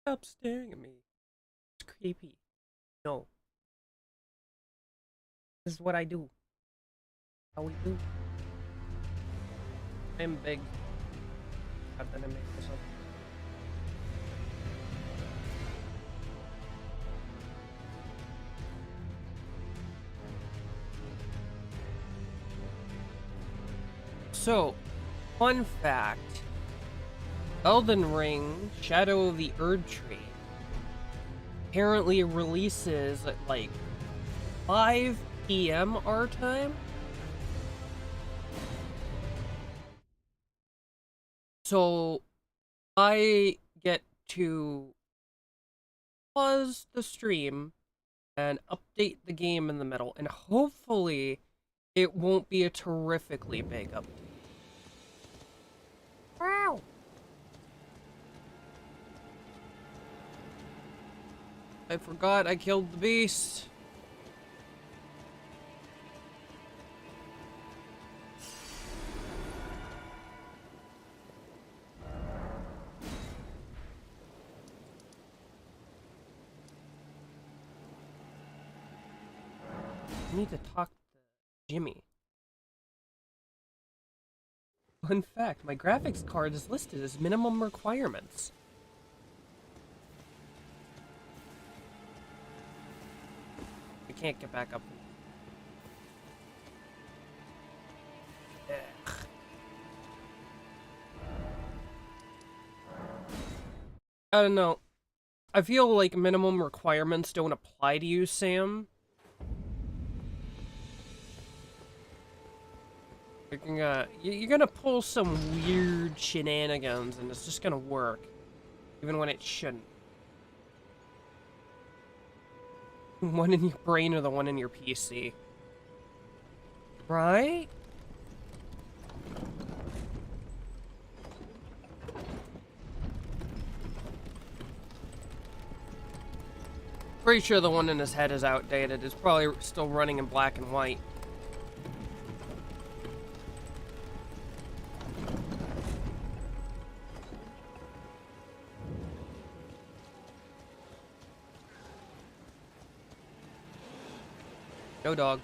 Stop staring at me. It's creepy. No. This is what I do. How we do. I'm big. God, then I make myself. So, fun fact. Elden Ring, Shadow of the Erd Tree, apparently releases at like 5 p.m. our time. So I get to pause the stream and update the game in the middle, and hopefully it won't be a terrifically big update. Wow. I forgot I killed the beast. I need to talk to Jimmy. Fun fact, my graphics card is listed as minimum requirements. I can't get back up. Ugh. I don't know. I feel like minimum requirements don't apply to you, Sam. You're gonna pull some weird shenanigans, and it's just gonna work, even when it shouldn't. One in your brain or the one in your PC, right? Pretty sure the one in his head is outdated. It's probably still running in black and white. No dog.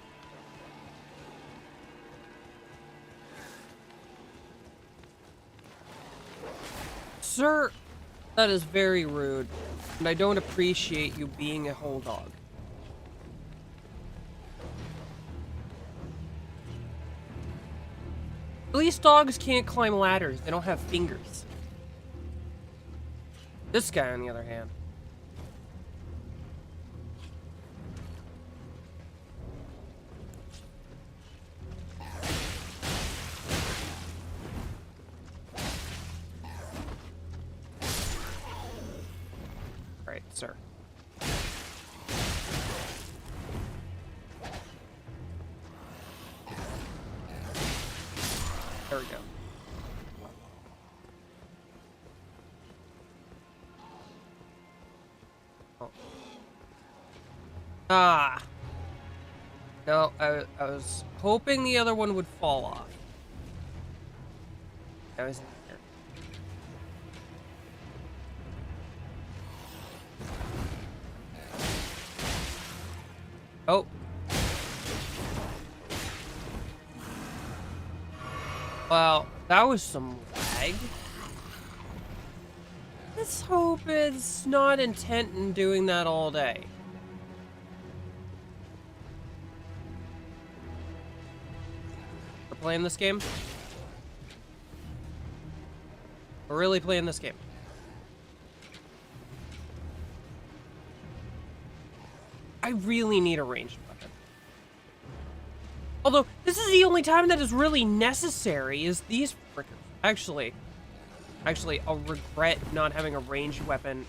Sir, that is very rude, and I don't appreciate you being a whole dog. At least dogs can't climb ladders. They don't have fingers. This guy, on the other hand. Right, sir. There we go. Oh. Ah. No, I was hoping the other one would fall off. I was in here. Oh. Well, that was some lag. Let's hope it's not intent in doing that all day. We're playing this game? We're really playing this game. I really need a ranged weapon. Although, this is the only time that is really necessary, is these frickers. Actually, I'll regret not having a ranged weapon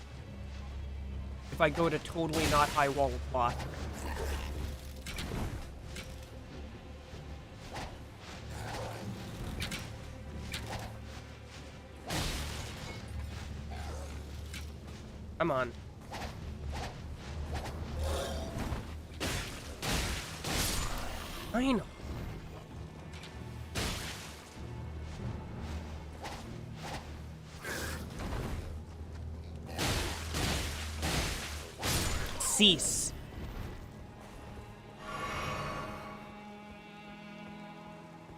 if I go to totally not high wall of cloth. Come on. I know. cease.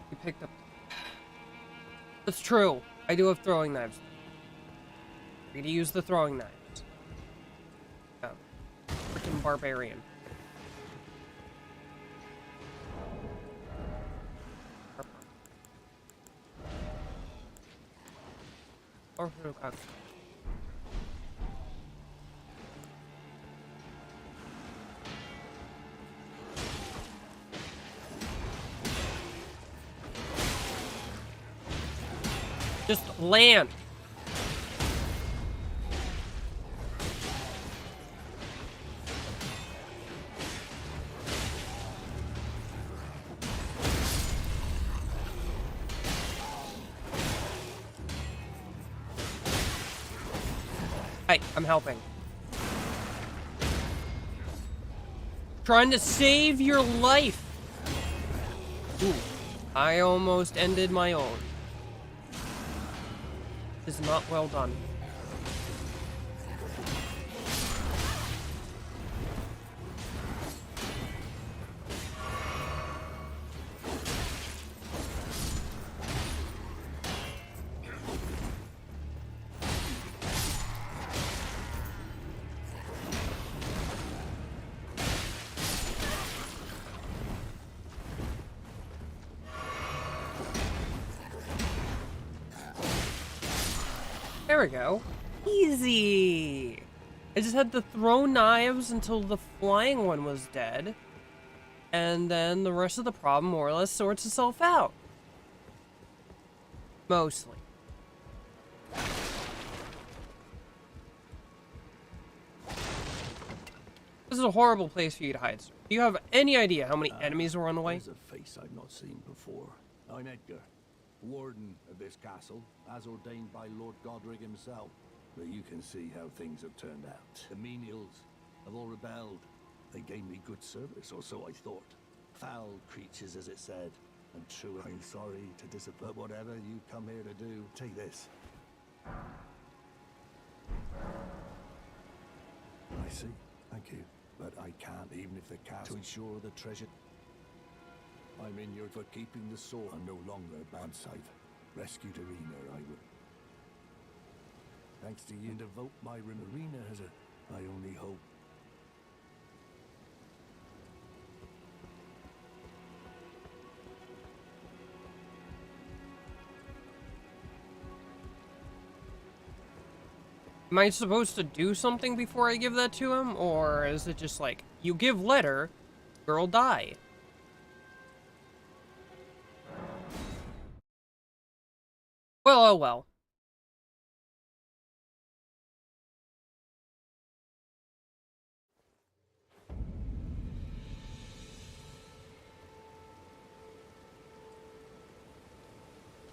You picked up. That's true. I do have throwing knives. Free to use the throwing knives. Oh. Freaking barbarian. Or just land. Hey, I'm helping. Trying to save your life. Ooh, I almost ended my own. This is not well done. There we go. Easy. I just had to throw knives until the flying one was dead. And then the rest of the problem more or less sorts itself out. Mostly. This is a horrible place for you to hide, sir. Do you have any idea how many enemies were on the way? There's a face I've not seen before. I'm Edgar, warden of this castle, as ordained by Lord Godric himself. But you can see how things have turned out. The menials have all rebelled. They gave me good service, or so I thought. Foul creatures, as it said. And true, I'm sorry to disappoint. Whatever you come here to do, take this. I see. Thank you. But I can't, even if the castle, to ensure the treasure. I'm in your for keeping the sword. I'm no longer once I've rescued Arena, I will. Thanks to you, devote my Arena as my only hope. Am I supposed to do something before I give that to him? Or is it just like, you give letter, girl die? Well, oh well.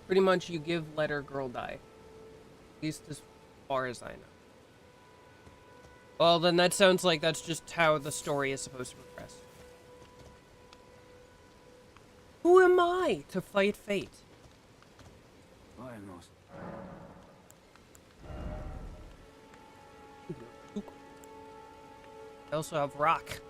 Pretty much you give letter, girl die. At least as far as I know. Well, then that sounds like that's just how the story is supposed to progress. Who am I to fight fate? I am lost. I also have rock.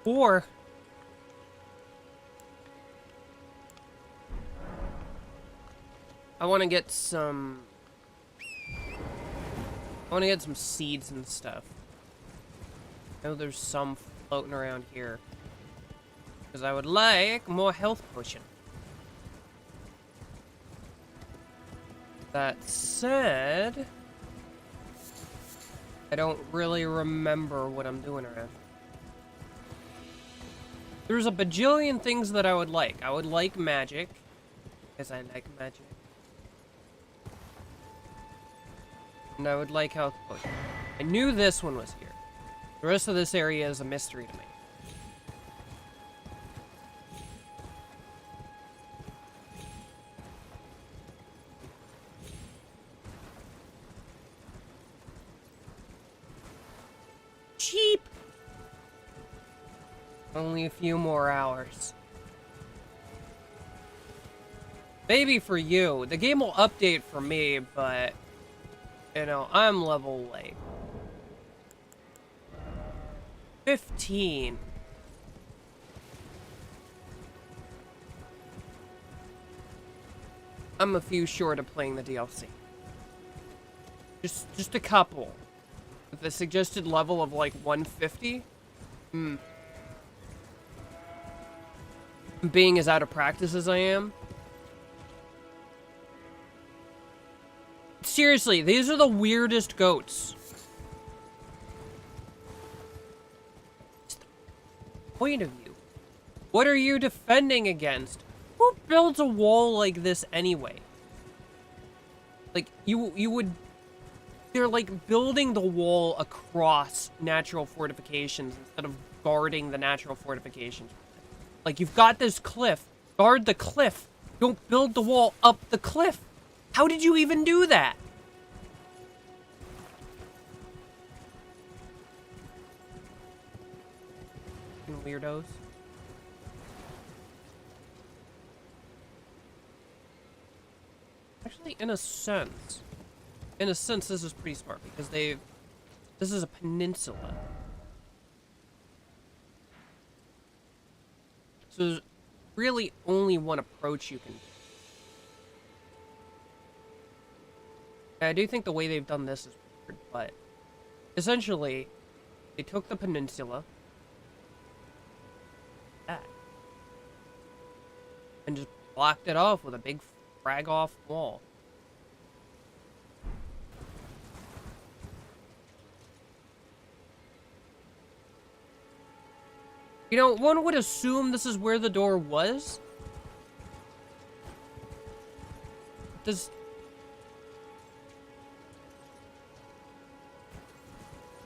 Or I want to get some seeds and stuff. I know there's some floating around here. Because I would like more health potion. That said, I don't really remember what I'm doing around. There's a bajillion things that I would like. I would like magic, because I like magic. And I would like health potion. I knew this one was here. The rest of this area is a mystery to me. Cheap! Only a few more hours. Maybe for you. The game will update for me, but, you know, I'm level, like, 15. I'm a few short of playing the DLC. Just a couple. With a suggested level of, like, 150? Being as out of practice as I am. Seriously, these are the weirdest goats. What's the point of you? What are you defending against? Who builds a wall like this anyway? Like, you would... They're like building the wall across natural fortifications instead of guarding the natural fortifications. Like, you've got this cliff. Guard the cliff. Don't build the wall up the cliff. How did you even do that? You weirdos. Actually, in a sense, this is pretty smart because this is a peninsula. So there's really only one approach you can do. I do think the way they've done this is weird, but essentially, they took the peninsula and just blocked it off with a big frag-off wall. You know, one would assume this is where the door was.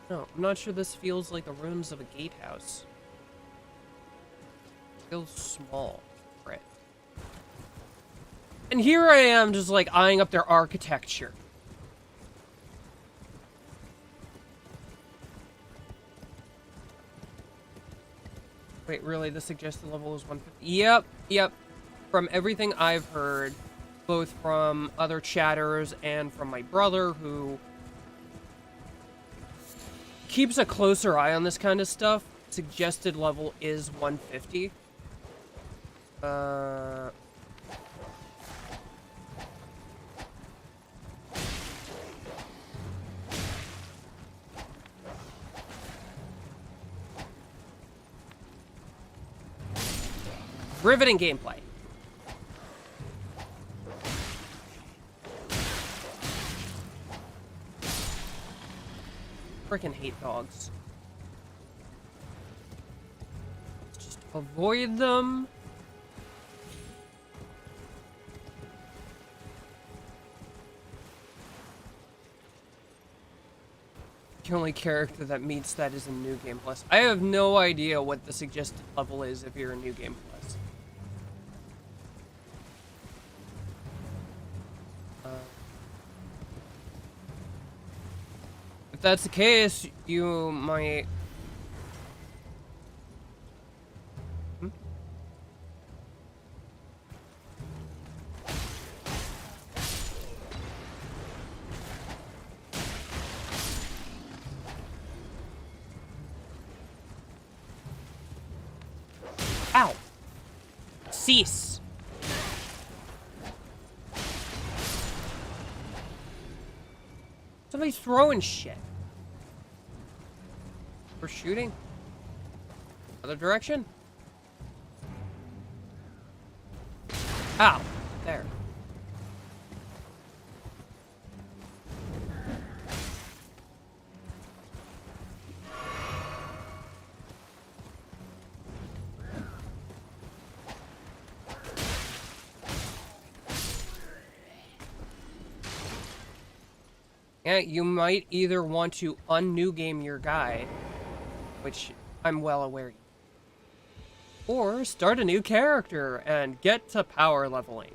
No, I'm not sure this feels like the ruins of a gatehouse. It feels small for it. And here I am just like eyeing up their architecture. Wait, really? The suggested level is 150? Yep. From everything I've heard, both from other chatters and from my brother, who keeps a closer eye on this kind of stuff, suggested level is 150. Riveting gameplay. Frickin' hate dogs. Just avoid them. The only character that meets that is a New Game Plus. I have no idea what the suggested level is if you're a New Game Plus. If that's the case, you might... Ow! Cease! Somebody's throwing shit. We're shooting. Other direction. Ow! There. Yeah, you might either want to un-new game your guy, which I'm well aware, or start a new character and get to power leveling.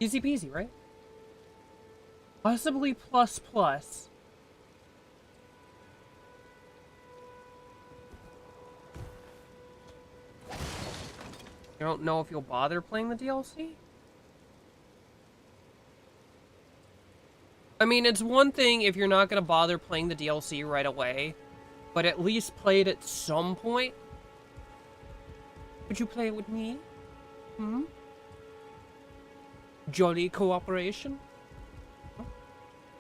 Easy peasy, right? Possibly plus plus. You don't know if you'll bother playing the DLC? I mean, it's one thing if you're not gonna bother playing the DLC right away, but at least play it at some point. Would you play it with me? Hmm? Jolly cooperation?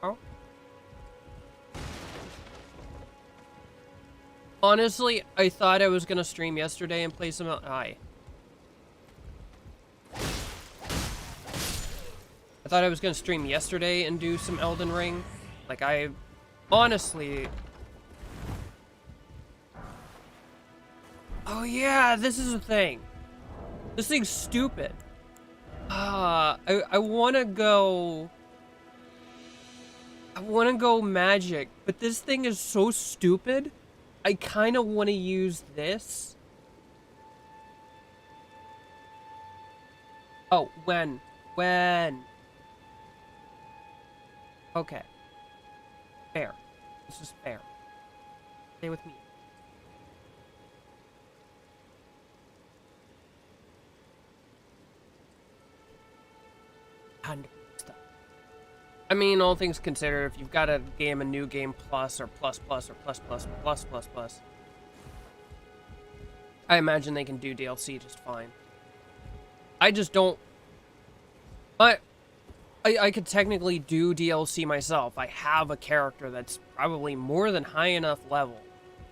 Oh. Honestly, I thought I was gonna stream yesterday and play some... I thought I was gonna stream yesterday and do some Elden Ring. Like, I... Honestly... Oh yeah, this is a thing. This thing's stupid. I wanna go... I wanna go magic, but this thing is so stupid. I kinda wanna use this. Oh, when? When? Okay. Fair. This is fair. Stay with me. And stuff. I mean, all things considered, if you've got a new game plus or plus plus or plus plus plus plus plus, I imagine they can do DLC just fine. I just don't. I could technically do DLC myself. I have a character that's probably more than high enough level.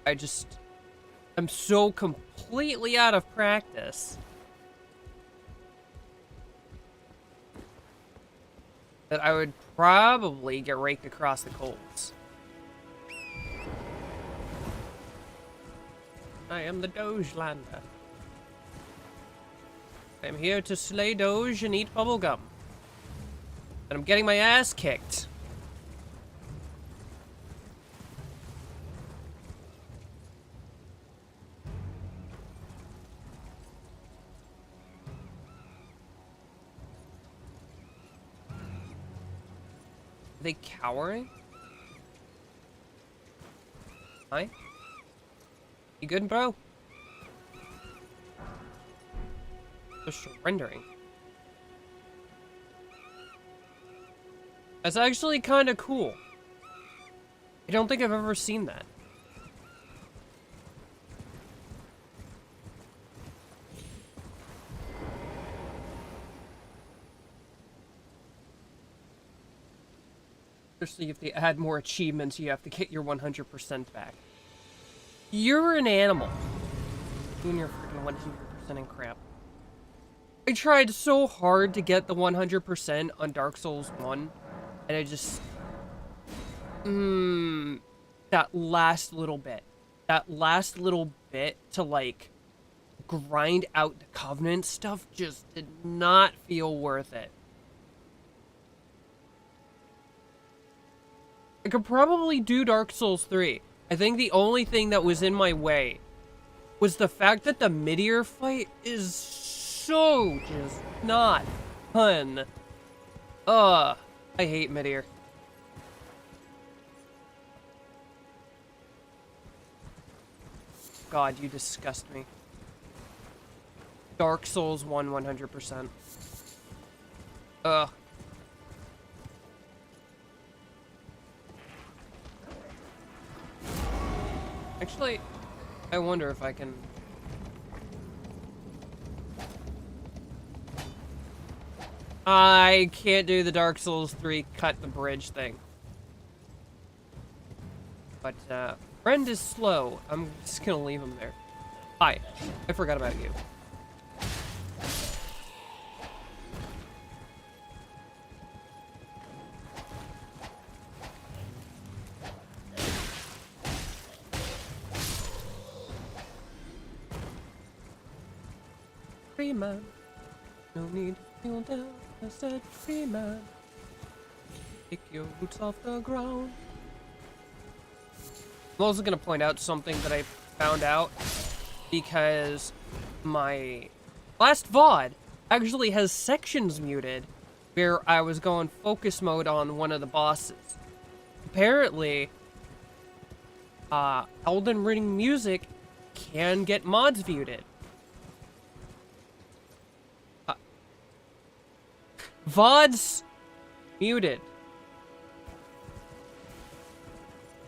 I'm so completely out of practice that I would probably get raked across the coals. I am the Doge Lander. I'm here to slay Doge and eat bubblegum. And I'm getting my ass kicked. Are they cowering? Hi? You good, bro? They're surrendering. That's actually kind of cool. I don't think I've ever seen that. Especially if they add more achievements, you have to get your 100% back. You're an animal. Doing your freaking 100% in crap. I tried so hard to get the 100% on Dark Souls 1, and I just... that last little bit. That last little bit to, like, grind out the Covenant stuff just did not feel worth it. I could probably do Dark Souls 3. I think the only thing that was in my way was the fact that the Midir fight is so just not fun. I hate Midir. God, you disgust me. Dark Souls 1, 100%. Ugh. Actually, I wonder if I can... I can't do the Dark Souls 3 cut the bridge thing. But, friend is slow. I'm just gonna leave him there. Hi. I forgot about you. Free man. No need to feel down. I said free man. Pick your boots off the ground. I'm also going to point out something that I found out because my last VOD actually has sections muted where I was going focus mode on one of the bosses. Apparently, Elden Ring music can get mods muted. VODs muted.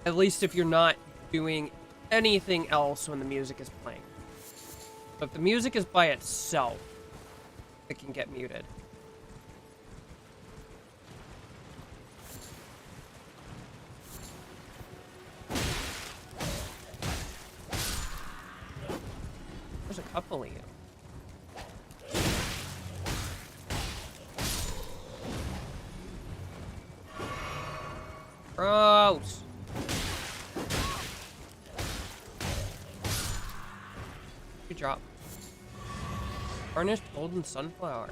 At least if you're not doing anything else when the music is playing. So if the music is by itself, it can get muted. There's a couple of you. Gross. Good drop. Varnished golden sunflower.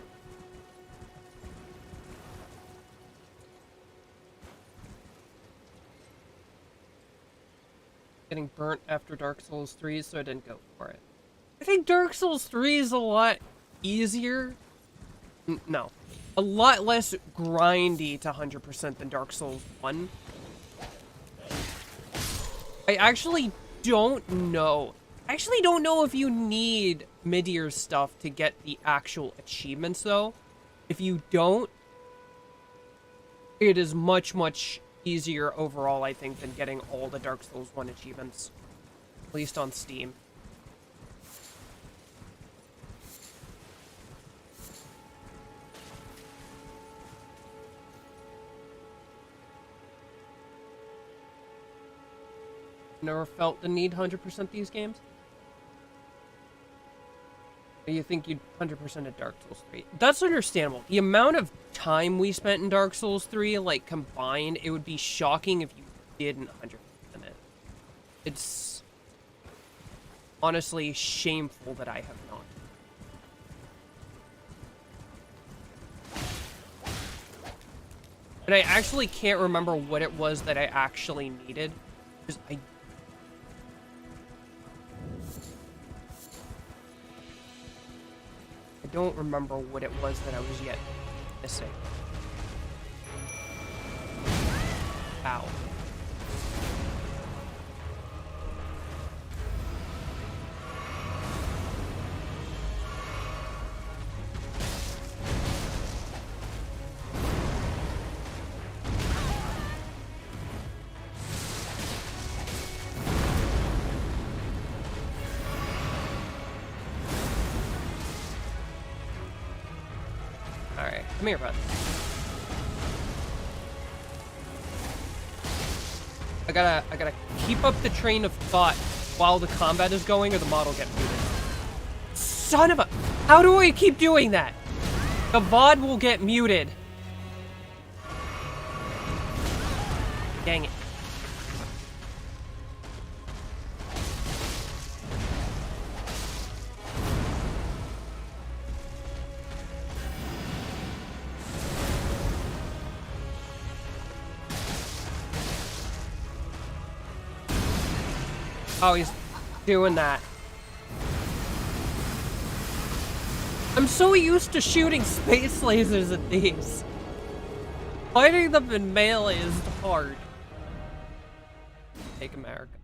Getting burnt after Dark Souls 3, so I didn't go for it. I think Dark Souls 3 is a lot easier. No. A lot less grindy to 100% than Dark Souls 1. I actually don't know. I actually don't know if you need mid-year stuff to get the actual achievements, though. If you don't, it is much, much easier overall, I think, than getting all the Dark Souls 1 achievements. At least on Steam. Never felt the need 100% these games? Or you think you'd 100% at Dark Souls 3? That's understandable. The amount of time we spent in Dark Souls 3, like, combined, it would be shocking if you didn't 100% it. It's honestly shameful that I have not. And I actually can't remember what it was that I actually needed. Because I don't remember what it was that I was yet missing. Ow. Alright, come here, bud. I gotta keep up the train of thought while the combat is going, or the mod will get muted. Son of a... How do I keep doing that? The VOD will get muted. Dang it. Oh, he's doing that. I'm so used to shooting space lasers at these. Fighting them in melee is hard. Take America.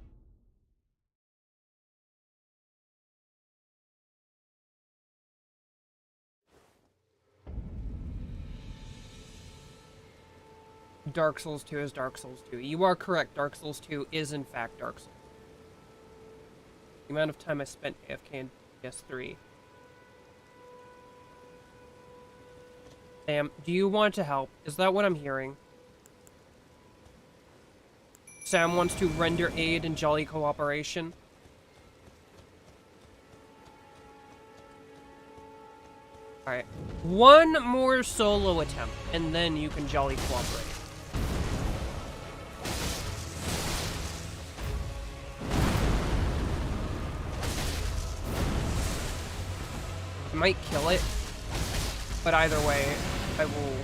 Dark Souls 2 is Dark Souls 2. You are correct. Dark Souls 2 is in fact Dark Souls. The amount of time I spent AFK in PS3. Sam, do you want to help? Is that what I'm hearing? Sam wants to render aid in jolly cooperation. Alright. One more solo attempt, and then you can jolly cooperate. I might kill it, but either way, I will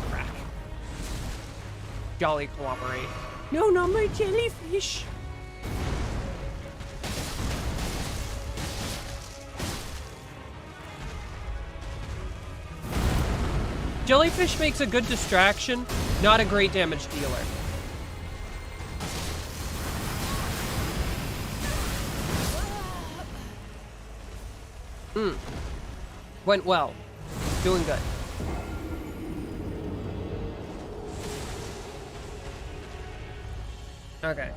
crack. Jolly cooperate. No, not my jellyfish! Jellyfish makes a good distraction, not a great damage dealer. Went well. Doing good. Okay.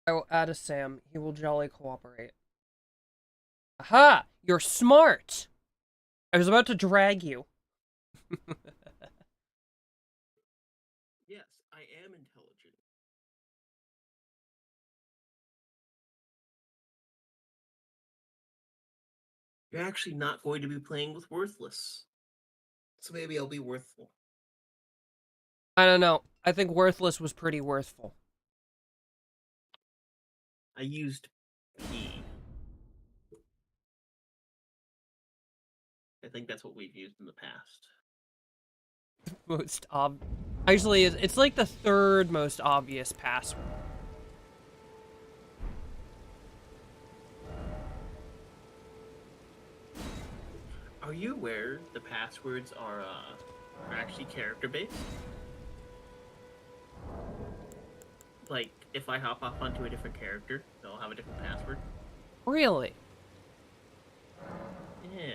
I will add a Sam. He will jolly cooperate. Aha! You're smart! I was about to drag you. Yes, I am intelligent. You're actually not going to be playing with Worthless. So maybe I'll be worthful. I don't know. I think Worthless was pretty worthful. I used P. I think that's what we've used in the past. Most actually, it's like the third most obvious password. Are you aware the passwords are actually character based? Like, if I hop off onto a different character, they'll have a different password. Really? Yeah.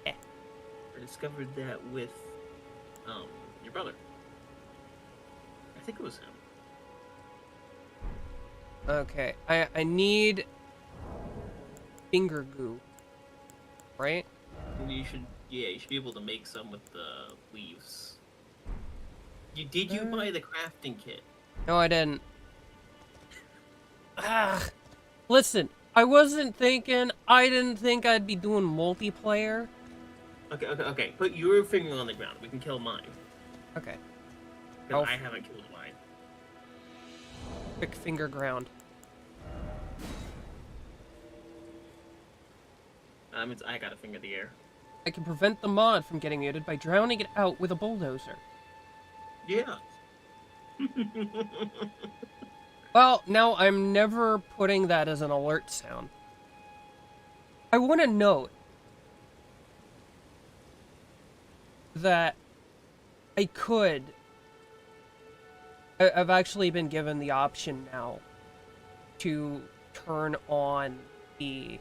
I discovered that with your brother. I think it was him. Okay. I need finger goo. Right? You should be able to make some with the leaves. Did you buy the crafting kit? No, I didn't. Ah. Listen, I wasn't thinking. I didn't think I'd be doing multiplayer. Okay. Put your finger on the ground. We can kill mine. Okay. Because I haven't killed mine. Quick finger ground. That means I gotta finger the air. I can prevent the mod from getting muted by drowning it out with a bulldozer. Yeah. Well, now I'm never putting that as an alert sound. I want to note that I've actually been given the option now to turn on the,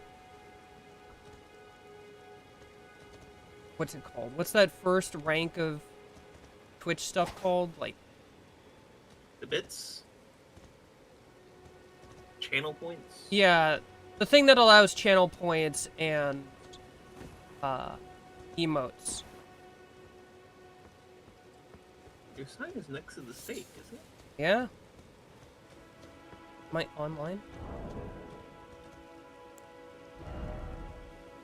what's it called? What's that first rank of Twitch stuff called? Like, The bits? Channel points? yeah, the thing that allows channel points and emotes. Your sign is next to the stake, is it? Yeah? Am I online?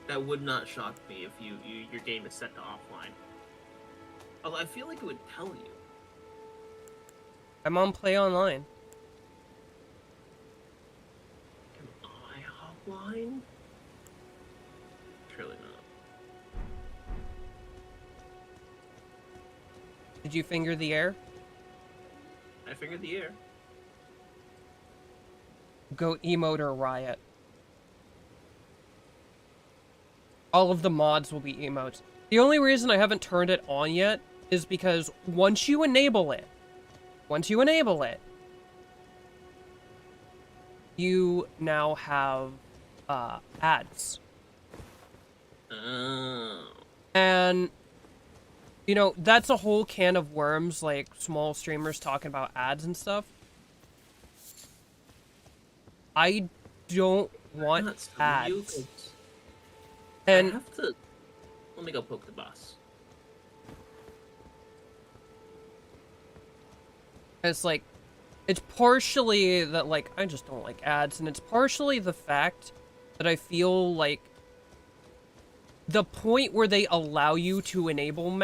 That would not shock me if your game is set to offline. Although I feel like it would tell you. I'm on Play Online. Am I offline? Surely not. Did you finger the air? I fingered the air. Go emote or riot. All of the mods will be emotes. The only reason I haven't turned it on yet is because once you enable it, you now have ads. Oh. And you know, that's a whole can of worms, like small streamers talking about ads and stuff. I don't want ads. And I have to. Let me go poke the boss. it's like, it's partially that, like, I just don't like ads, and it's partially the fact that I feel like the point where they allow you to enable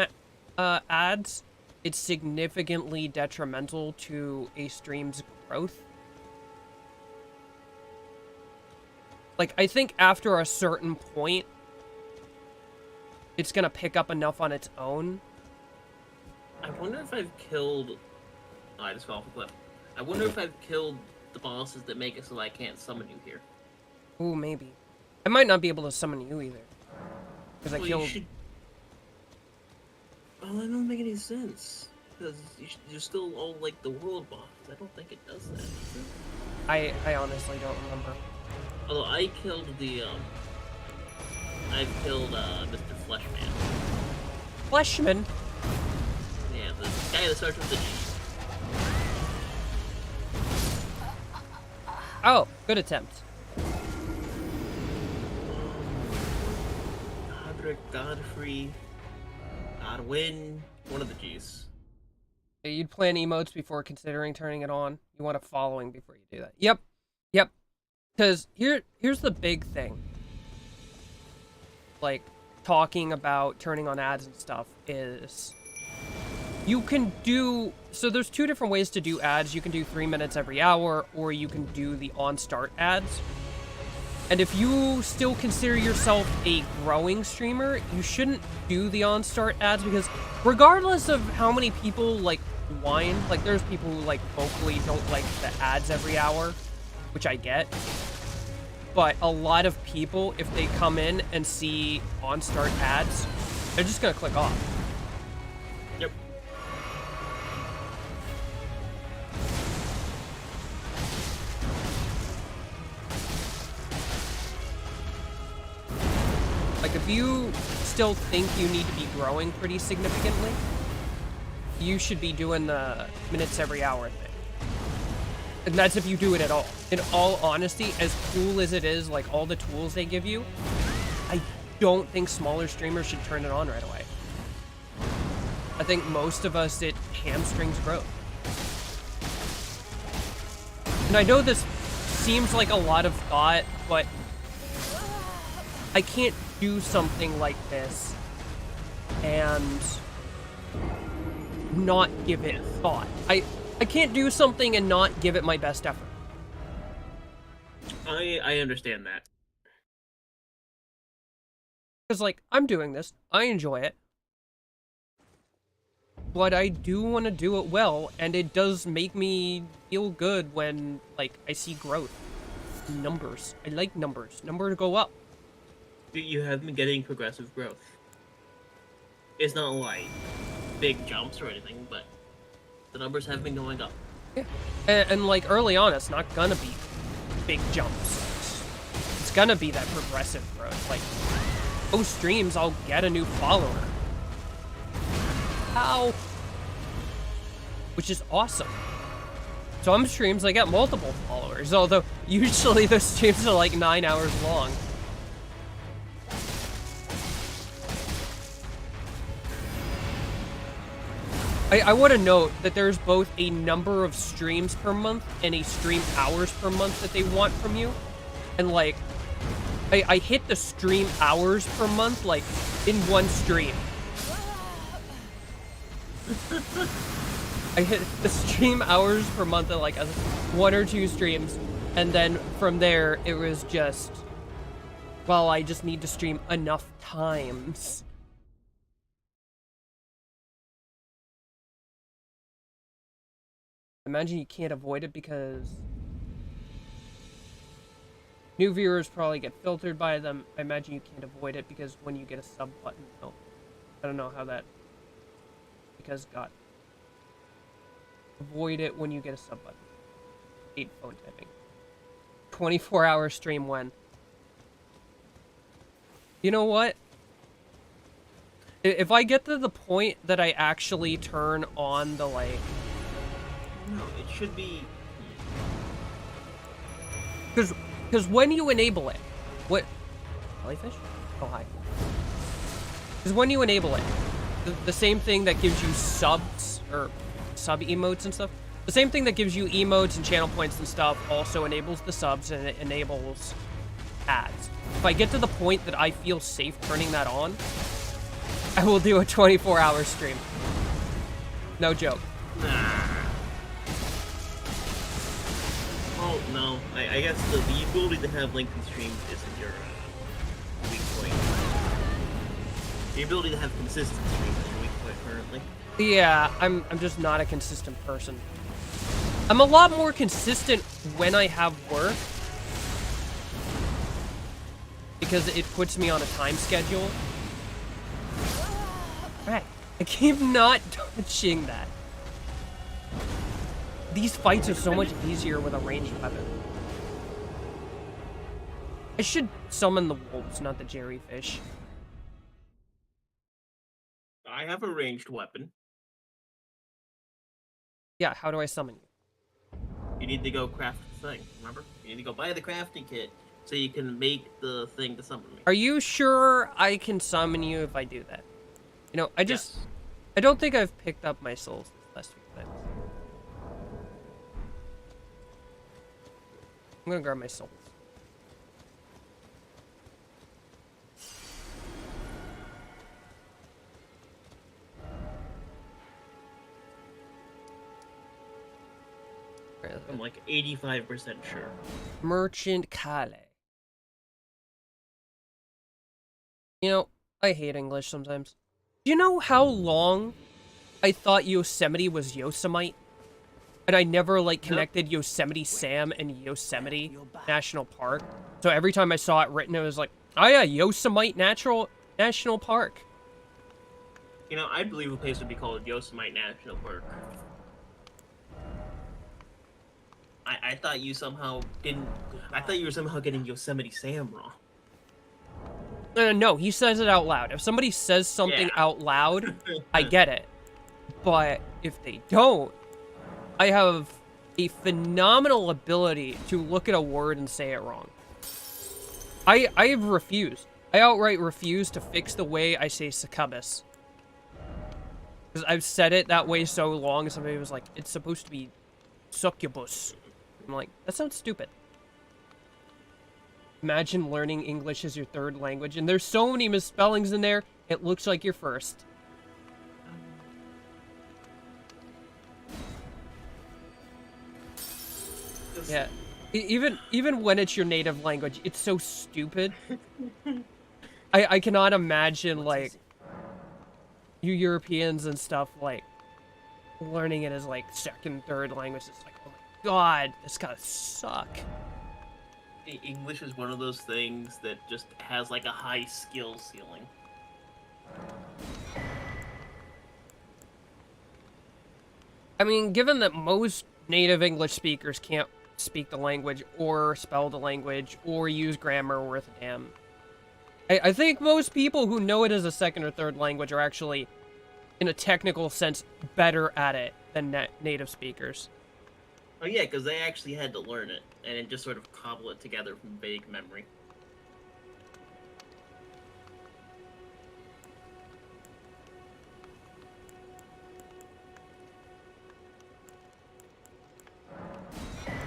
ads, it's significantly detrimental to a stream's growth. Like, I think after a certain point, it's gonna pick up enough on its own. I wonder if I've killed. Oh, I just fell off a cliff. I wonder if I've killed the bosses that make it so I can't summon you here. Ooh, maybe. I might not be able to summon you either. Because I killed... Oh, that don't make any sense. Because you're still all like the world boss. I don't think it does that. I honestly don't remember. Although I killed the I've killed Mr. Fleshman. Fleshman? Yeah, the guy that starts with the G. Oh, good attempt. Godric, Godfrey, Godwin, one of the G's. You'd plan emotes before considering turning it on. You want a following before you do that. Yep. Yep. Because here's the big thing. Like, talking about turning on ads and stuff is... You can do... So there's two different ways to do ads. You can do 3 minutes every hour, or you can do the on-start ads. And if you still consider yourself a growing streamer, you shouldn't do the on-start ads, because regardless of how many people, like, whine, like, there's people who, like, vocally don't like the ads every hour, which I get. But a lot of people, if they come in and see on-start ads, they're just gonna click off. Yep. Like, if you still think you need to be growing pretty significantly, you should be doing the minutes every hour thing. And that's if you do it at all. In all honesty, as cool as it is, like all the tools they give you, I don't think smaller streamers should turn it on right away. I think most of us, it hamstrings growth. And I know this seems like a lot of thought, but I can't do something like this and not give it thought. I can't do something and not give it my best effort. I understand that. Because, like, I'm doing this. I enjoy it. But I do want to do it well, and it does make me feel good when, like, I see growth. Numbers. I like numbers. Numbers go up. You have been getting progressive growth. It's not like big jumps or anything, but the numbers have been going up. Yeah. And like, early on, it's not gonna be big jumps. It's gonna be that progressive growth. Like, most streams, I'll get a new follower. Ow! Which is awesome. Some streams, I get multiple followers, although usually those streams are like 9 hours long. I want to note that there's both a number of streams per month and a stream hours per month that they want from you. And, like, I hit the stream hours per month, like, in one stream. I hit the stream hours per month in, like, 1 or 2 streams. And then from there, it was just, well, I just need to stream enough times. Imagine you can't avoid it because new viewers probably get filtered by them. I imagine you can't avoid it because when you get a sub button, no. I don't know how that, because God. Avoid it when you get a sub button. Hate phone typing. 24-hour stream when? You know what? If I get to the point that I actually turn on the, like, No, it should be... Because when you enable it, what... Jellyfish? Oh, hi. Because when you enable it, the same thing that gives you subs, or sub-emotes and stuff, the same thing that gives you emotes and channel points and stuff also enables the subs and it enables ads. If I get to the point that I feel safe turning that on, I will do a 24-hour stream. No joke. Nah. Oh, no. I guess the ability to have lengthy streams isn't your weak point. The ability to have consistent streams is your weak point currently. Yeah, I'm just not a consistent person. I'm a lot more consistent when I have work, because it puts me on a time schedule. Alright, I keep not touching that. These fights are so much easier with a ranged weapon. I should summon the wolves, not the jellyfish. I have a ranged weapon. Yeah, how do I summon you? You need to go craft the thing, remember? You need to go buy the crafting kit so you can make the thing to summon me. Are you sure I can summon you if I do that? You know, Yes. I don't think I've picked up my souls this last few times. I'm gonna grab my souls. I'm like 85% sure. Merchant Kale. You know, I hate English sometimes. Do you know how long I thought Yosemite was Yosemite? And I never, like, connected Yosemite Sam and Yosemite National Park. So every time I saw it written, it was like, oh yeah, Yosemite National Park. You know, I believe a place would be called Yosemite National Park. I thought you somehow didn't... I thought you were somehow getting Yosemite Sam wrong. No, he says it out loud. If somebody says something out loud, I get it. But if they don't, I have a phenomenal ability to look at a word and say it wrong. I have refused. I outright refuse to fix the way I say succubus. Because I've said it that way so long, somebody was like, it's supposed to be succubus. I'm like, that sounds stupid. Imagine learning English as your third language, and there's so many misspellings in there, it looks like your first. Yeah, even when it's your native language, it's so stupid. I cannot imagine, like, you Europeans and stuff, like, learning it as, like, second, third language. It's like, oh my god, this gotta suck. English is one of those things that just has, like, a high skill ceiling. I mean, given that most native English speakers can't speak the language or spell the language or use grammar worth a damn, I think most people who know it as a second or third language are actually, in a technical sense, better at it than native speakers. Oh yeah, because they actually had to learn it, and then just sort of cobble it together from vague memory.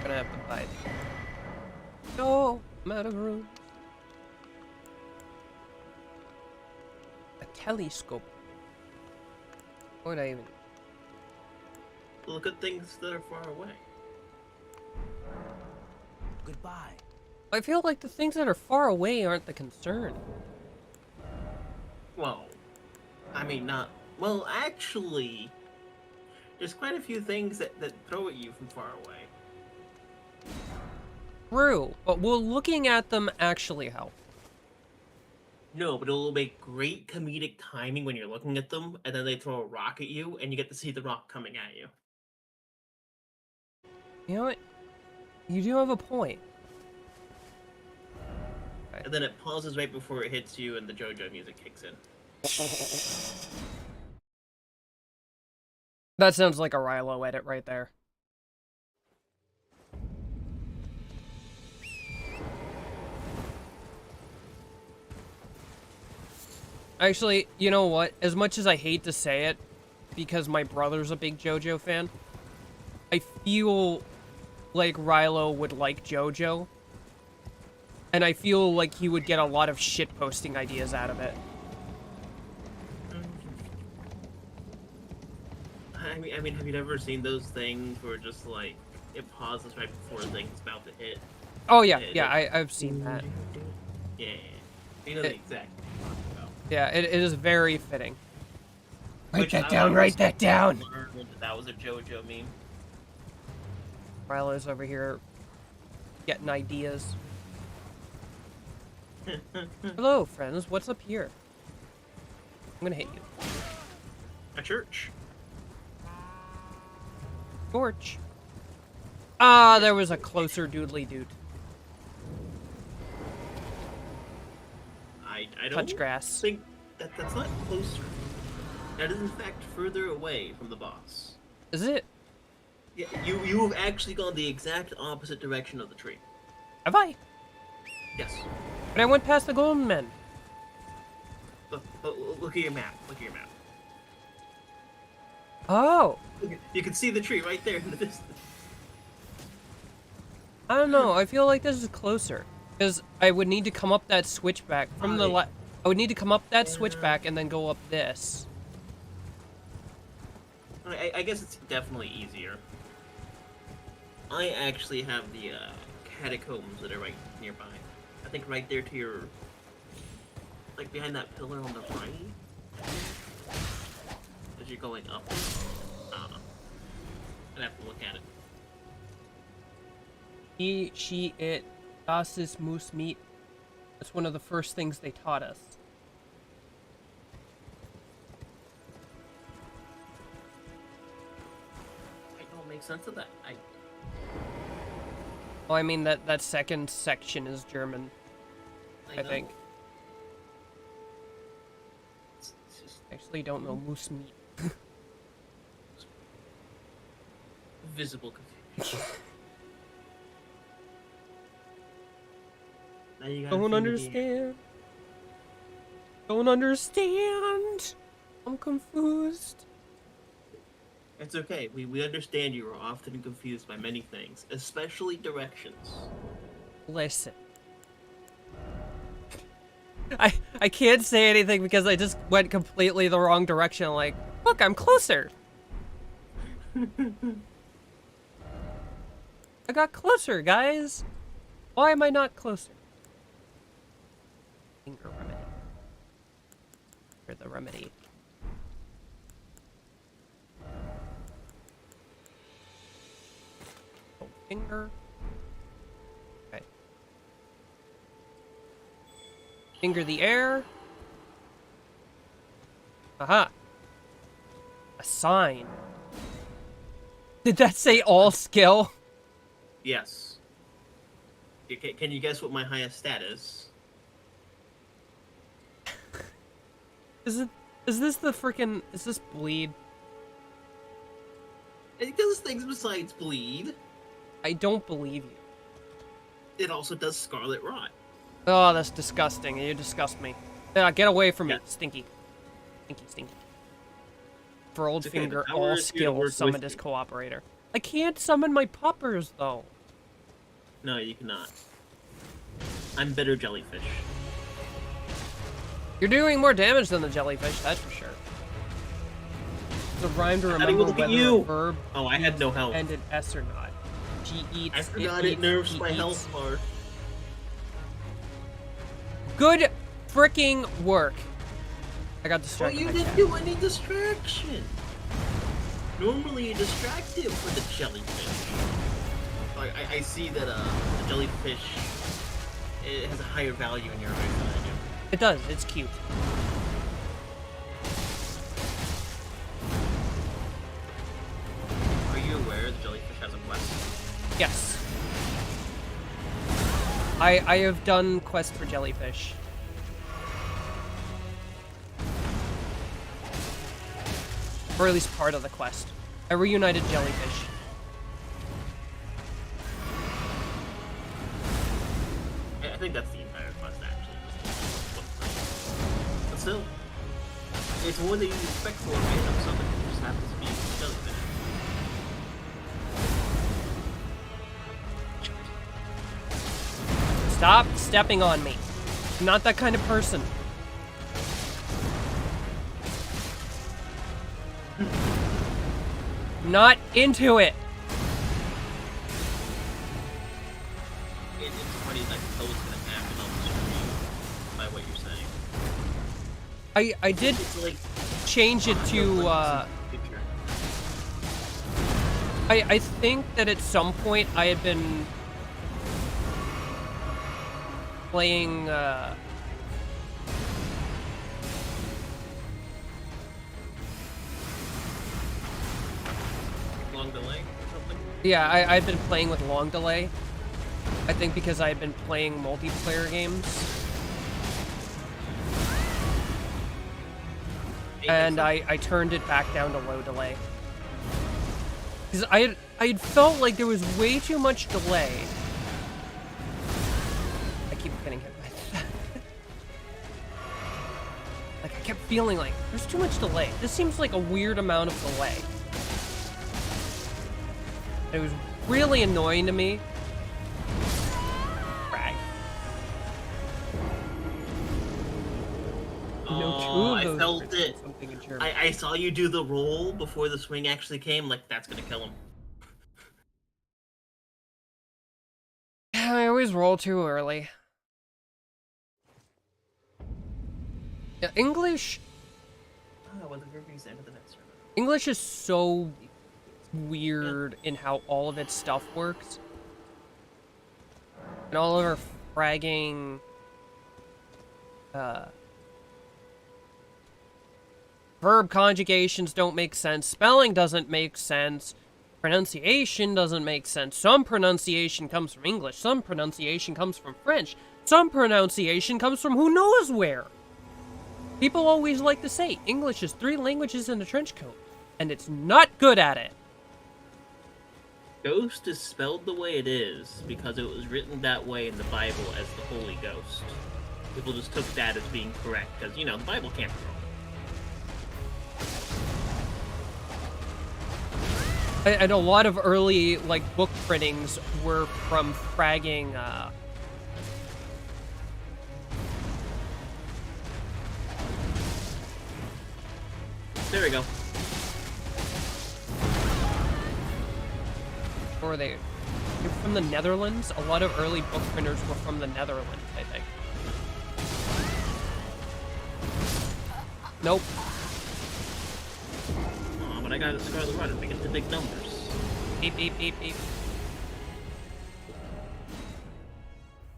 Gonna have to buy these. No, I'm out of room. A telescope. What would I even... Look at things that are far away. Goodbye. I feel like the things that are far away aren't the concern. Well, I mean, not... Well, actually, there's quite a few things that throw at you from far away. True, but will looking at them actually help? No, but it'll make great comedic timing when you're looking at them, and then they throw a rock at you, and you get to see the rock coming at you. You know what? You do have a point. And then it pauses right before it hits you, and the JoJo music kicks in. That sounds like a Rilo edit right there. Actually, you know what? As much as I hate to say it, because my brother's a big JoJo fan, I feel like Rilo would like JoJo. And I feel like he would get a lot of shitposting ideas out of it. I mean, have you never seen those things where just like it pauses right before the thing's about to hit? Oh yeah, I've seen that. Yeah, you know the exact. Yeah, it is very fitting. Write that down, write that down! That was a JoJo meme. Rilo's over here getting ideas. Hello, friends. What's up here? I'm gonna hit you. A church. Torch. Ah, there was a closer doodly dude. I don't touch grass. think that's not closer. That is in fact further away from the boss. Is it? Yeah, you have actually gone the exact opposite direction of the tree. Have I? Yes. But I went past the golden men. Look at your map. Look at your map. Oh. You can see the tree right there in the distance. I don't know. I feel like this is closer. Because I would need to come up that switchback from the I would need to come up that switchback and then go up this. I guess it's definitely easier. I actually have the catacombs that are right nearby. I think right there to your... like behind that pillar on the right? As you're going up. I don't know. I'd have to look at it. He, she, it, das ist moose meat. That's one of the first things they taught us. I don't make sense of that. Well, I mean, that second section is German, I know. think. It's just I actually don't know moose meat. visible confusion. Now you gotta Don't see the understand. Don't understand. I'm confused. It's okay. We understand you are often confused by many things, especially directions. Listen. I can't say anything because I just went completely the wrong direction. Like, look, I'm closer. I got closer, guys. Why am I not closer? Finger remedy. Or the remedy. Oh, finger. Okay. Finger the air. Aha. A sign. Did that say all skill? Yes. Can you guess what my highest stat is? Is this the freaking... Is this bleed? It does things besides bleed. I don't believe you. It also does Scarlet Rot. Oh, that's disgusting. You disgust me. Yeah, get away from me. Yeah. Stinky. Stinky, stinky. For old It's okay, finger, the power all is here to skill work summoned with as you. cooperator. I can't summon my puppers, though. No, you cannot. I'm better jellyfish. You're doing more damage than the jellyfish, that's for sure. The rhyme to How do remember you look at whether you? a verb Oh, I had no health. ended S or not. She eats, I forgot it eats, nerfs he my eats. health bar. Good freaking work. I got Well, distracted. you by didn't chat. do any distraction. Normally you distract it for the jellyfish. I see that the jellyfish it has a higher value in your eyes than I do. It does, it's cute. Are you aware the jellyfish has a quest? Yes. I have done quest for jellyfish. Or at least part of the quest. I reunited jellyfish. I think that's the entire quest, actually. But still, it's more than you expect for a random summon. It just happens to be a jellyfish. Stop stepping on me. I'm not that kind of person. Not into it. It's funny that I can tell what's gonna happen on the screen by what you're saying. I did It's like change it to picture. I think that at some point I had been playing Long delay or something. yeah, I'd been playing with long delay. I think because I had been playing multiplayer games. and so? I turned it back down to low delay. Because I felt like there was way too much delay. I keep getting hit by that. Like, I kept feeling like, there's too much delay. This seems like a weird amount of delay. It was really annoying to me. Frag. Oh, I those felt did it. something in German. I saw you do the roll before the swing actually came. Like, that's gonna kill him. I always roll too early. Yeah, English Oh, well, the Ruby's end of the next server. English is so weird in how all of its stuff works. And all of our fragging verb conjugations don't make sense, spelling doesn't make sense, pronunciation doesn't make sense. Some pronunciation comes from English, some pronunciation comes from French, some pronunciation comes from who knows where. People always like to say English is 3 languages in a trench coat, and it's not good at it. Ghost is spelled the way it is because it was written that way in the Bible as the Holy Ghost. People just took that as being correct because, you know, the Bible can't be wrong. And a lot of early, like, book printings were from fragging, There we go. or were they from the Netherlands? A lot of early book printers were from the Netherlands, I think. Nope. Oh, but I got a Scarlet Runner to get the big numbers. Beep, beep, beep, beep.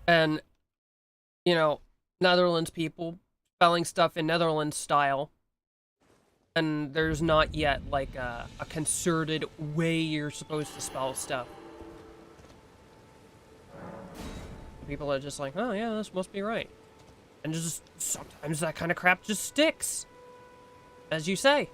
And, you know, Netherlands people spelling stuff in Netherlands style. And there's not yet, like, a concerted way you're supposed to spell stuff. People are just like, oh yeah, this must be right. And just, sometimes that kind of crap just sticks. As you say.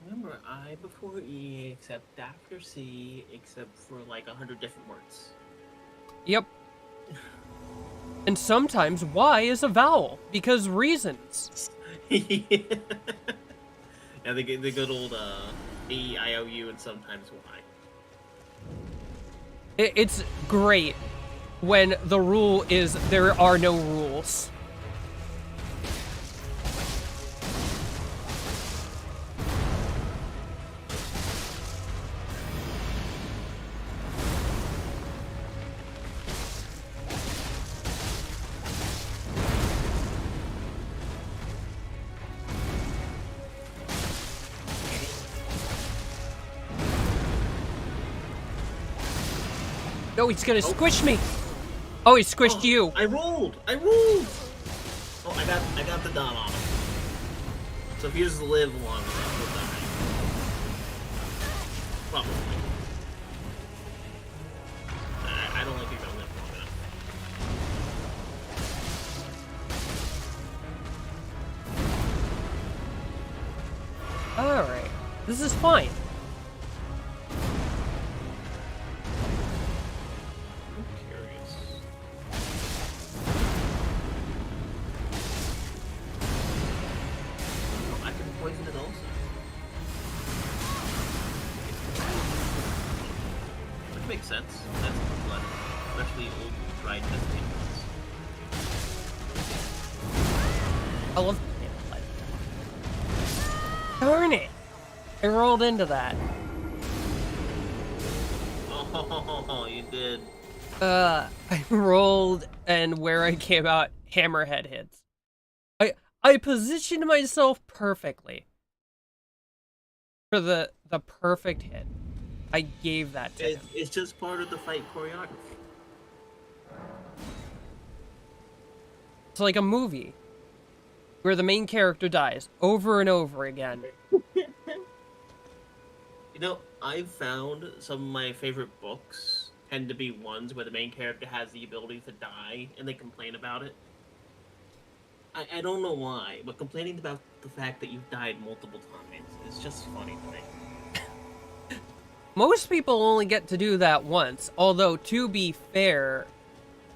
Remember, I before E, except after C, except for like 100 different words. Yep. And sometimes Y is a vowel, because reasons. Yeah, the good old A, I, O, U, and sometimes Y. It's great when the rule is there are no rules. No, he's gonna squish me. Oh, he squished you. I rolled. Oh, I got the dot on him. So if he doesn't live long enough, he'll die. Probably. I don't think he's gonna live long enough. Alright. This is fine. I'm curious. Oh, I can poison it also. Which makes sense. That's blood, especially old dried Mexican I love Darn it! I rolled into that. Oh, you did. I rolled, and where I came out, hammerhead hits. I positioned myself perfectly for the perfect hit. I gave that to him. It's just part of the fight choreography. It's like a movie where the main character dies over and over again. You know, I've found some of my favorite books tend to be ones where the main character has the ability to die and they complain about it. I don't know why, but complaining about the fact that you've died multiple times is just funny to me. Most people only get to do that once, although, to be fair,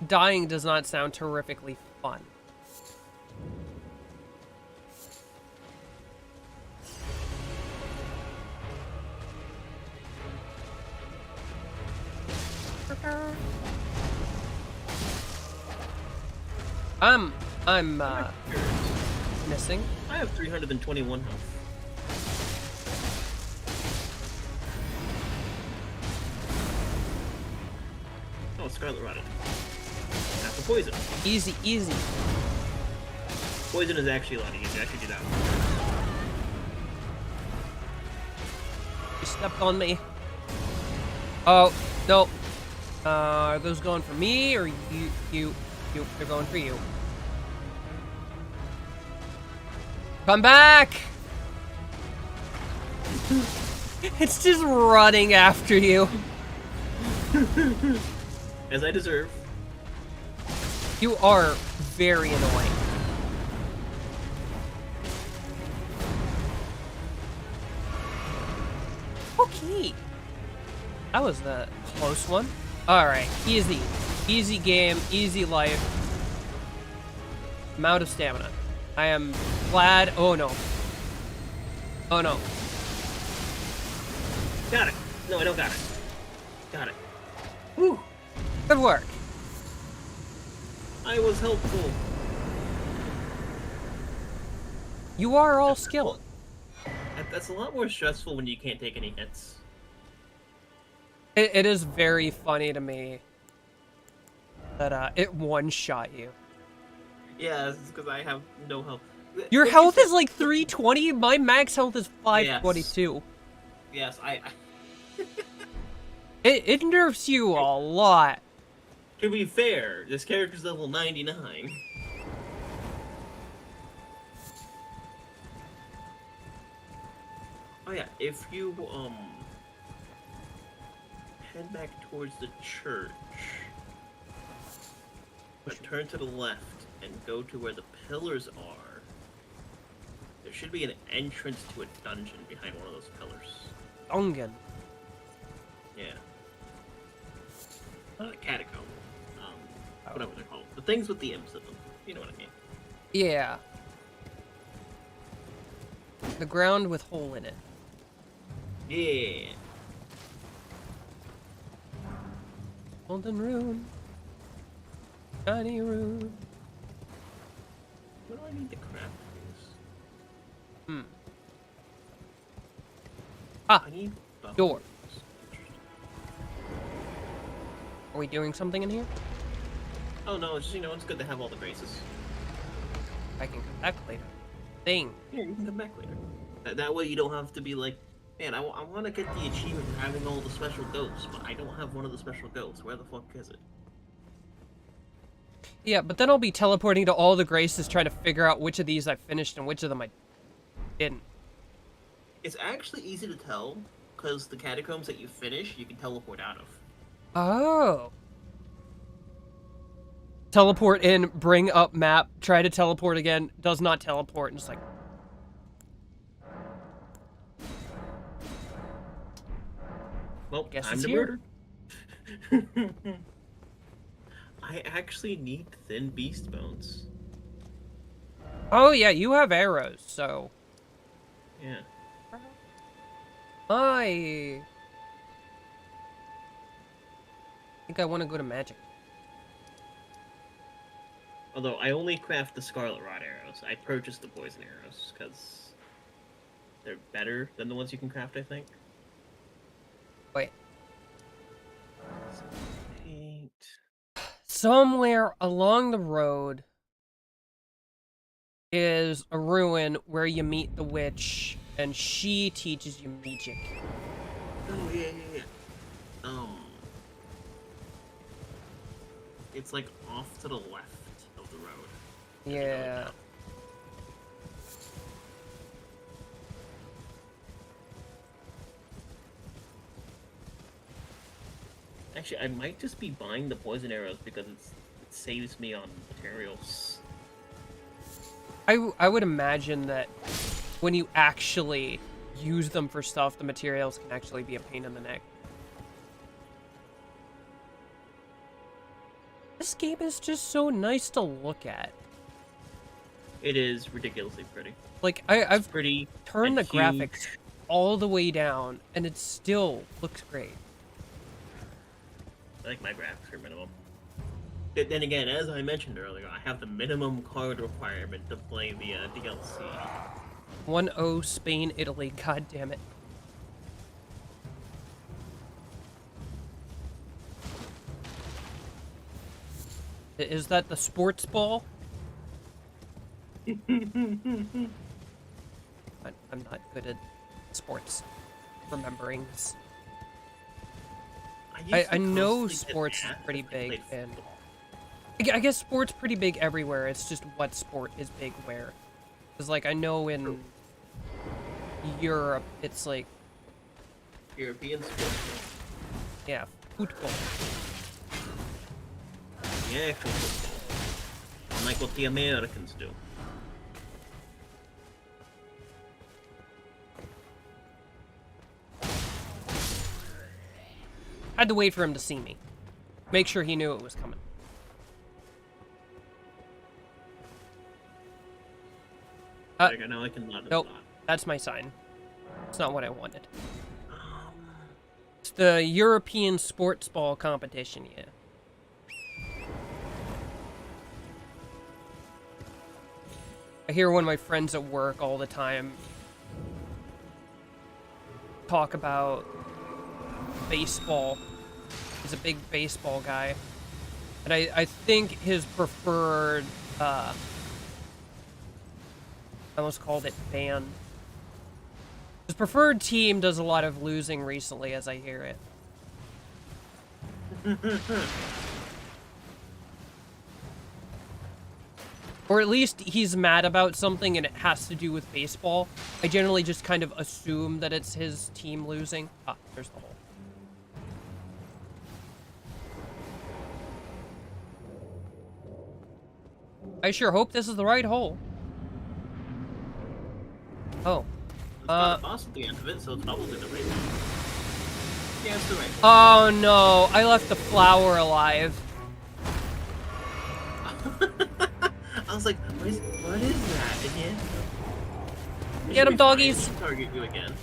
dying does not sound terrifically fun. I'm missing. I have 321 health. Oh, Scarlet Rotted. That's the poison. Easy, easy. Poison is actually a lot easier. I could do that one. You stepped on me. Oh, no. Are those going for me or you? They're going for you. Come back! It's just running after you. As I deserve. You are very annoying. Okay. That was the close one. Alright, easy. Easy game, easy life. I'm out of stamina. I am glad. Oh no. Oh no. Got it. No, I don't got it. Got it. Whew. Good work. I was helpful. You are all skilled. That's a lot more stressful when you can't take any hits. It is very funny to me that it one-shot you. Yeah, it's because I have no health. Your Like health you is like 320. My max health is 522. Yes, I It nerfs you a lot. To be fair, this character's level 99. Oh yeah, if you head back towards the church, but turn to the left and go to where the pillars are, there should be an entrance to a dungeon behind one of those pillars. Dungeon. Yeah. Catacomb. Whatever they're called. The things with the imps in them. You know what I mean. Yeah. The ground with hole in it. Yeah. Golden rune. Shiny rune. What do I need to craft for this? Ah, I need bones. door. Are we doing something in here? Oh no, it's just, it's good to have all the graces. I can come back later. Thing. Here, you can come back later. That way you don't have to be like, man, I want to get the achievement for having all the special ghosts, but I don't have one of the special ghosts. Where the fuck is it? Yeah, but then I'll be teleporting to all the graces trying to figure out which of these I finished and which of them I didn't. It's actually easy to tell, because the catacombs that you finish, you can teleport out of. Oh. Teleport in, bring up map, try to teleport again, does not teleport, and just like... Well, Guess time it's to here. murder. I actually need thin beast bones. Oh yeah, you have arrows, so... Yeah. I think I want to go to magic. Although, I only craft the Scarlet Rod arrows. I purchased the poison arrows, because they're better than the ones you can craft, I think. Wait. Paint. Somewhere along the road is a ruin where you meet the witch, and she teaches you magic. Oh, yeah. It's like off to the left of the road. Yeah. Actually, I might just be buying the poison arrows because it saves me on materials. I would imagine that when you actually use them for stuff, the materials can actually be a pain in the neck. This game is just so nice to look at. It is ridiculously pretty. Like, I've Pretty. turned the and huge. graphics all the way down, and it still looks great. I think my graphics are minimum. But then again, as I mentioned earlier, I have the minimum card requirement to play the DLC. 1-0 Spain, Italy, god damn it. Is that the sports ball? I'm not good at sports rememberings. I know sports is pretty big, and I guess sports pretty big everywhere. It's just what sport is big where. Because, like, I know in Europe, it's like... European sports. Yeah, football. Yeah, actual football. Unlike what the Americans do. I had to wait for him to see me. Make sure he knew it was coming. Now I can Nope, that's my sign. It's not what I wanted. It's the European sports ball competition, yeah. I hear one of my friends at work all the time talk about baseball. He's a big baseball guy. And I think his preferred, I almost called it band. His preferred team does a lot of losing recently, as I hear it. Or at least he's mad about something and it has to do with baseball. I generally just kind of assume that it's his team losing. Ah, there's the hole. I sure hope this is the right hole. Oh. It's got a boss at the end of it, so it's probably the right one. Yeah, it's the right one. Oh no, I left the flower alive. I was like, what is that again? Get him, doggies! Target you again.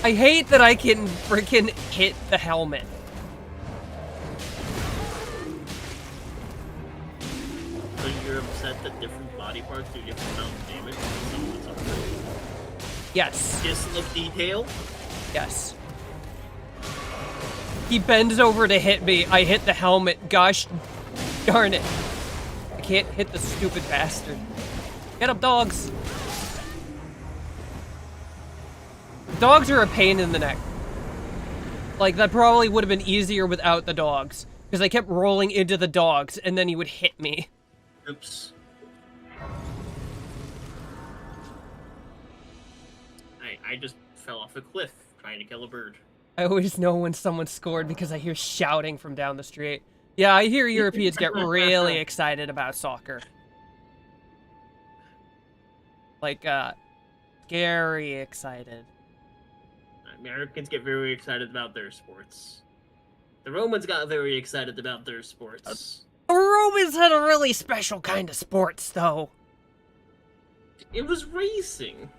I hate that I can freaking hit the helmet. So you're upset that different body parts do different amounts of damage? Yes. Just look detail? Yes. He bends over to hit me. I hit the helmet. Gosh darn it. I can't hit the stupid bastard. Get up, dogs. Dogs are a pain in the neck. Like, that probably would have been easier without the dogs. Because I kept rolling into the dogs, and then he would hit me. Oops. I just fell off a cliff trying to kill a bird. I always know when someone scored because I hear shouting from down the street. Yeah, I hear Europeans get really excited about soccer. Like, scary excited. Americans get very excited about their sports. The Romans got very excited about their sports. The Romans had a really special kind of sports, though. It was racing.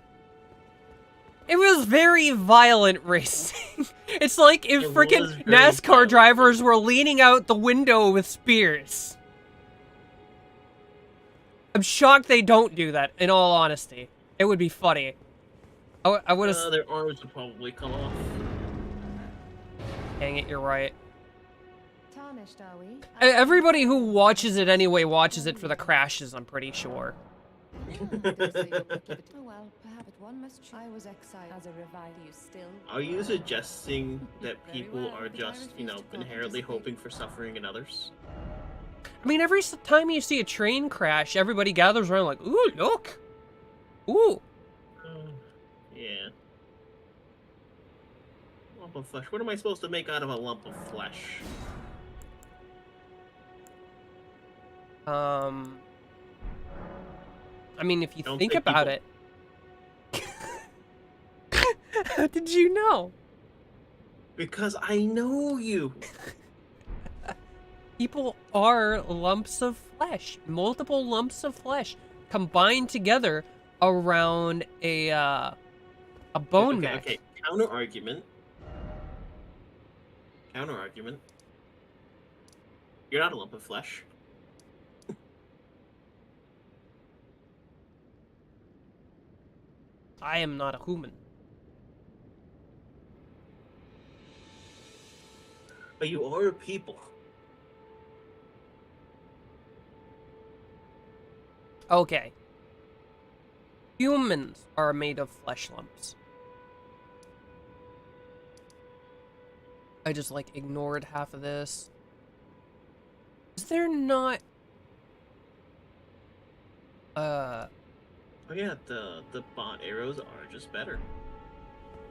It was very violent racing. It's like if It frickin' was very NASCAR violent. drivers were leaning out the window with spears. I'm shocked they don't do that, in all honesty. It would be funny. I would have... Their arms would probably come off. Dang it, you're right. Tarnished, are we? Everybody who watches it anyway watches it for the crashes, I'm pretty sure. Oh well, perhaps one must. I was exiled as a revival. You still? Are you suggesting that Very people well, are but I just, refuse to inherently participate. hoping for suffering in others? I mean, every time you see a train crash, everybody gathers around like, ooh, look! Ooh! Yeah. Lump of flesh. What am I supposed to make out of a lump of flesh? I mean, if you Don't think say about people. it... How did you know? Because I know you. People are lumps of flesh. Multiple lumps of flesh combined together around a bone Okay, mech. okay. Counter argument. Counter argument. You're not a lump of flesh. I am not a human. But you are a people. Okay. Humans are made of flesh lumps. I just, like, ignored half of this. Is there not... Oh yeah, the bot arrows are just better.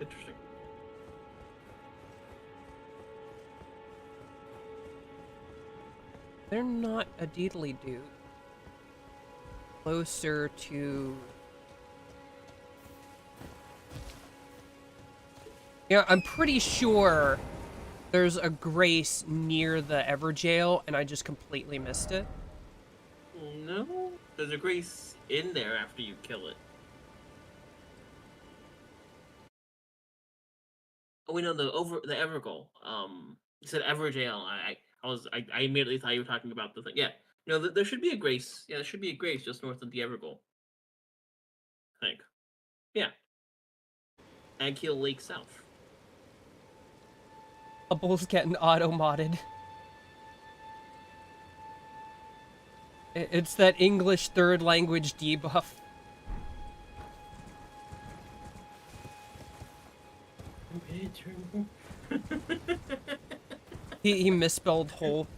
Interesting. They're not a deedly-doo. Closer to... Yeah, I'm pretty sure there's a grace near the Everjail, and I just completely missed it. No, there's a grace in there after you kill it. Oh, we know the Evergoal. You said Everjail. I immediately thought you were talking about the thing. Yeah, there should be a grace. Yeah, there should be a grace just north of the Evergoal. I think. Yeah. Agkill Lake South. Bubble's getting auto-modded. It's that English third language debuff. He misspelled whole.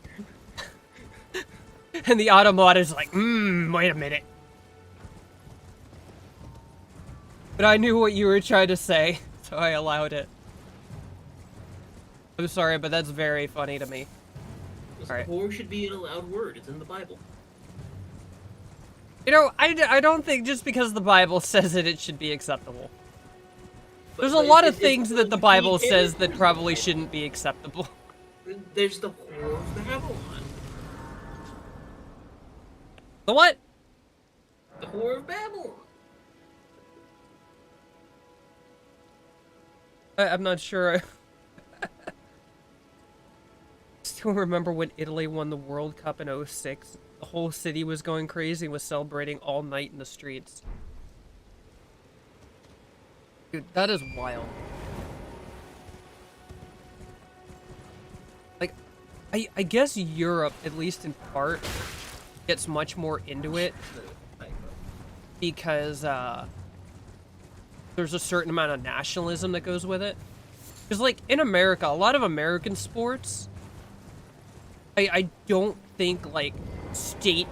And the auto-mod is like, wait a minute. But I knew what you were trying to say, so I allowed it. I'm sorry, but that's very funny to me. Alright. Whore should be an allowed word. It's in the Bible. You know, I don't think just because the Bible says it, it should be acceptable. There's a lot of things that the Bible says that probably shouldn't be acceptable. There's the whore of Babylon. The what? The whore of Babylon. I'm not sure. Still remember when Italy won the World Cup in 06? The whole city was going crazy and was celebrating all night in the streets. Dude, that is wild. Like, I guess Europe, at least in part, gets much more into it because there's a certain amount of nationalism that goes with it. Because, like, in America, a lot of American sports, I don't think, like, state